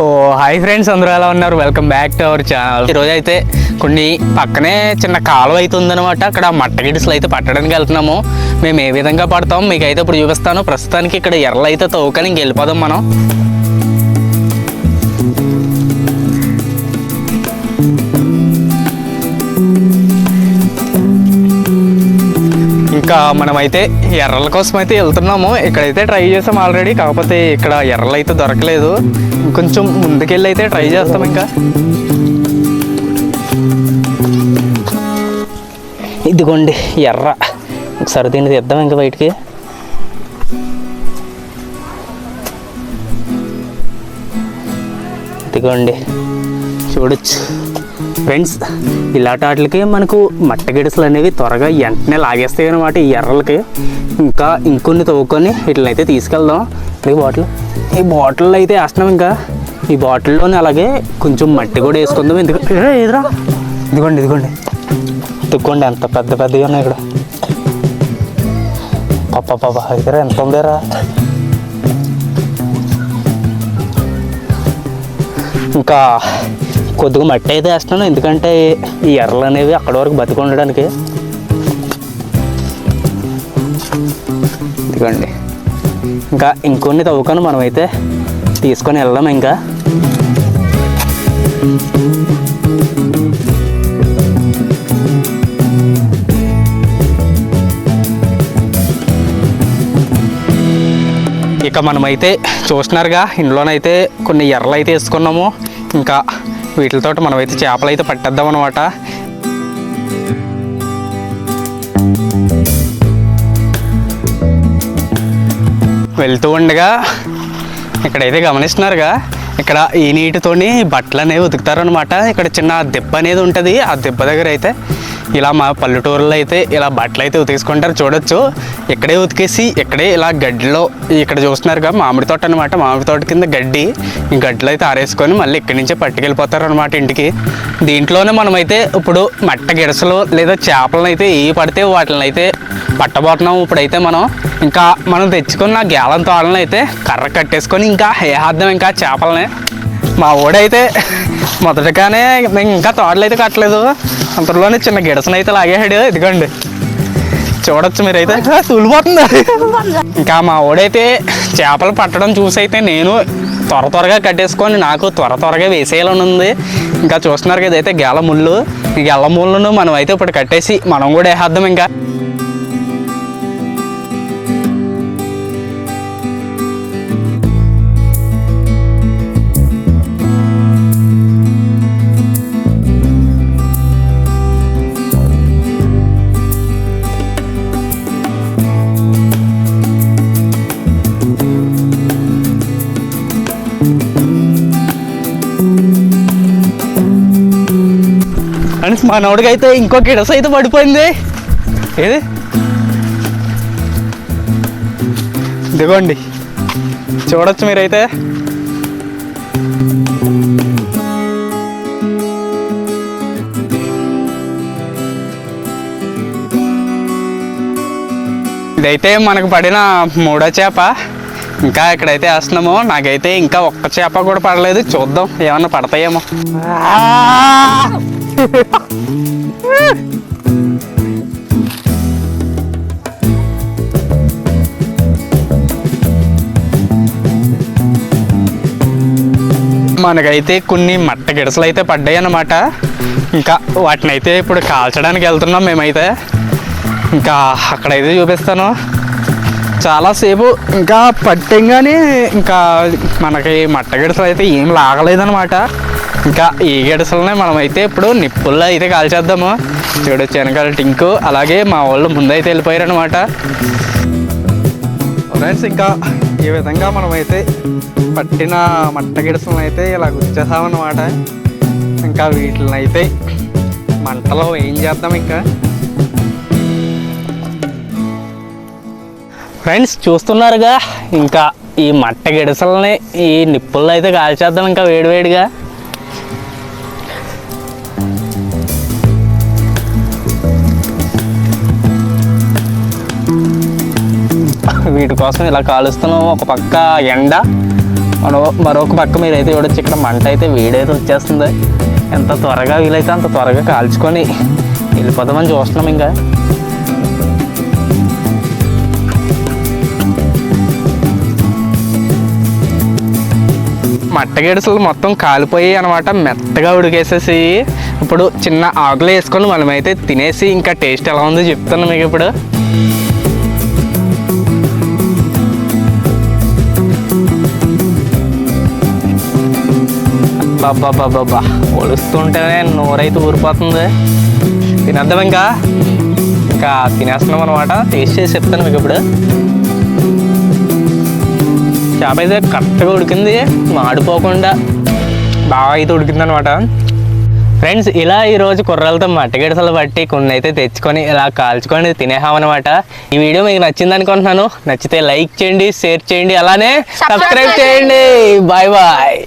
ఓ hi friends, అందరూ ఎలా ఉన్నారు? Welcome back to our channel. ఈరోజు అయితే కొన్ని పక్కనే చిన్న కాలువ అయితే ఉందన్నమాట. అక్కడ మట్ట గిడిసలు అయితే పట్టడానికి వెళ్తున్నాము. మేము ఏ విధంగా పడతాం మీకు అయితే ఇప్పుడు చూపిస్తాను. ప్రస్తుతానికి ఇక్కడ ఎర్రలు అయితే తవ్వుకొని ఇంక వెళ్ళిపోదాం మనం. ఇంకా మనమైతే ఎర్రల కోసం అయితే వెళ్తున్నాము. ఇక్కడైతే ట్రై చేసాం ఆల్రెడీ, కాకపోతే ఇక్కడ ఎర్రలు అయితే దొరకలేదు. కొంచెం ముందుకెళ్ళి అయితే ట్రై చేస్తాం. ఇంకా ఇదిగోండి ఎర్ర, ఒకసారి దీన్ని తీద్దాం ఇంకా బయటికి. ఇదిగోండి చూడొచ్చు ఫ్రెండ్స్, ఇలాంటి వాటికి మనకు మట్ట గిడసలు అనేవి త్వరగా వెంటనే లాగేస్తాయి అన్నమాట. ఈ ఎర్రలకి ఇంకా ఇంకొన్ని తవ్వుకొని వీటిని అయితే తీసుకెళ్దాం. ఈ బాటిల్లో అయితే వేస్తున్నాం. ఇంకా ఈ బాటిల్లోనే అలాగే కొంచెం మట్టి కూడా వేసుకుందాం. ఎందుకంటే ఎదురా ఇదిగోండి ఇదిగోండి ఎంత పెద్ద పెద్దగా ఉన్నాయి ఇక్కడ. పాప అయితే ఎంత ఉందేరా. ఇంకా కొద్దిగా మట్టి అయితే వేస్తున్నాను, ఎందుకంటే ఈ ఎర్రలు అనేవి అక్కడ వరకు బతికి ఉండడానికి. ఇదిగోండి ఇంకా ఇంకొన్ని తవ్వుకొని మనమైతే తీసుకొని వెళ్దాం. ఇంకా ఇక మనమైతే చూస్తున్నారుగా, ఇందులోనైతే కొన్ని ఎర్రలు అయితే వేసుకున్నాము. ఇంకా వీటితో మనమైతే చేపలు అయితే పట్టేద్దాం అనమాట. వెళ్తూ ఉండగా ఇక్కడైతే గమనిస్తున్నారుగా, ఇక్కడ ఈ నీటితోని బట్టలు అనేవి ఉతుకుతారనమాట. ఇక్కడ చిన్న దెబ్బ అనేది ఉంటుంది. ఆ దెబ్బ దగ్గర అయితే ఇలా మా పల్లెటూరులో అయితే ఇలా బట్టలు అయితే ఉతికేసుకుంటారు. చూడొచ్చు, ఇక్కడే ఉతికేసి ఇక్కడే ఇలా గడ్డిలో, ఇక్కడ చూస్తున్నారుగా మామిడి తోట అనమాట. మామిడి తోట కింద గడ్డి, ఈ గడ్డిలో అయితే ఆరేసుకొని మళ్ళీ ఇక్కడి నుంచే పట్టుకెళ్ళిపోతారు అనమాట ఇంటికి. దీంట్లోనే మనమైతే ఇప్పుడు మట్ట గిడసలు లేదా చేపలను అయితే ఏ పడితే వాటిని అయితే పట్టబోతున్నాం. ఇప్పుడైతే మనం తెచ్చుకున్న గేలం తోడలను అయితే కర్ర కట్టేసుకొని ఇంకా వేద్దాం ఇంకా చేపలని. మా ఊడైతే మొదటగానే ఇంకా తోడలు అయితే కట్టలేదు, అంతలోనే చిన్న గిడసను అయితే లాగేసాడు. ఇదిగోండి చూడొచ్చు మీరైతే, తులిపోతుంది. ఇంకా మా ఊడైతే చేపలు పట్టడం చూసి అయితే నేను త్వరగా కట్టేసుకొని నాకు త్వరగా వేసేయాలని ఉంది. ఇంకా చూస్తున్నారు కదా, అయితే గెల ముళ్ళు, ఈ గెల ముళ్ళను మనం అయితే ఇప్పుడు కట్టేసి మనం కూడా వేసేద్దాం. ఇంకా మనోడికి అయితే ఇంకో గిడస అయితే పడిపోయింది. ఏది ఇదిగోండి చూడొచ్చు మీరైతే. ఇదైతే మనకు పడిన మూడో చేప. ఇంకా ఇక్కడైతే వేస్తున్నాము. నాకైతే ఇంకా ఒక్క చేప కూడా పడలేదు. చూద్దాం ఏమన్నా పడతాయేమో. మనకైతే కొన్ని మట్ట గిడసలు అయితే పడ్డాయి అన్నమాట. ఇంకా వాటిని అయితే ఇప్పుడు కాల్చడానికి వెళ్తున్నాం మేమైతే. ఇంకా అక్కడైతే చూపిస్తాను. చాలాసేపు ఇంకా పట్టాం, కానీ ఇంకా మనకి మట్ట గిడసలు అయితే ఏం లాగలేదన్నమాట. ఇంకా ఈ గిడసలనే మనమైతే ఇప్పుడు నిప్పుల్లో అయితే కాల్చేద్దాము. చూడొచ్చు వెనకాల టింకు, అలాగే మా వాళ్ళు ముందైతే వెళ్ళిపోయారు అనమాట. ఫ్రెండ్స్, ఇంకా ఈ విధంగా మనమైతే పట్టిన మట్ట గిడసలను అయితే ఇలా గుచ్చేసామన్నమాట. ఇంకా వీటిని అయితే మంటలో ఏం చేద్దాం. ఇంకా ఫ్రెండ్స్ చూస్తున్నారుగా, ఇంకా ఈ మట్ట గిడసలని ఈ నిప్పుల్లో అయితే కాల్చేద్దాం ఇంకా వేడివేడిగా. వీటి కోసం ఇలా కాలుస్తున్నాము. ఒక పక్క ఎండ, మరొక పక్క మీరైతే చూడొచ్చు, ఇక్కడ మంట అయితే వేడైతే వచ్చేస్తుంది. ఎంత త్వరగా వీలైతే అంత త్వరగా కాల్చుకొని వెళ్ళిపోదామని చూస్తున్నాం. ఇంకా మట్టగెడుసులు మొత్తం కాలిపోయి అనమాట, మెత్తగా ఉడికేసేసి ఇప్పుడు చిన్న ఆకులు వేసుకొని మనమైతే తినేసి ఇంకా టేస్ట్ ఎలా ఉందో చెప్తాను మీకు ఇప్పుడు. బాబా ఒలుస్తుంటేనే నోరైతే ఊరిపోతుంది. తినేద్దాం ఇంకా తినేస్తున్నాం అనమాట. టేస్ట్ చేసి చెప్తాను మీకు ఇప్పుడు. చేప అయితే కరెక్ట్గా ఉడికింది, మాడిపోకుండా బాగా అయితే ఉడికింది అనమాట. ఫ్రెండ్స్, ఇలా ఈరోజు కుర్రలతో మట్టగిడసలు పట్టి కొన్ని అయితే తెచ్చుకొని ఇలా కాల్చుకొని తినేహామన్నమాట. ఈ వీడియో మీకు నచ్చింది అనుకుంటున్నాను. నచ్చితే లైక్ చేయండి, షేర్ చేయండి, అలానే సబ్స్క్రైబ్ చేయండి. Bye bye.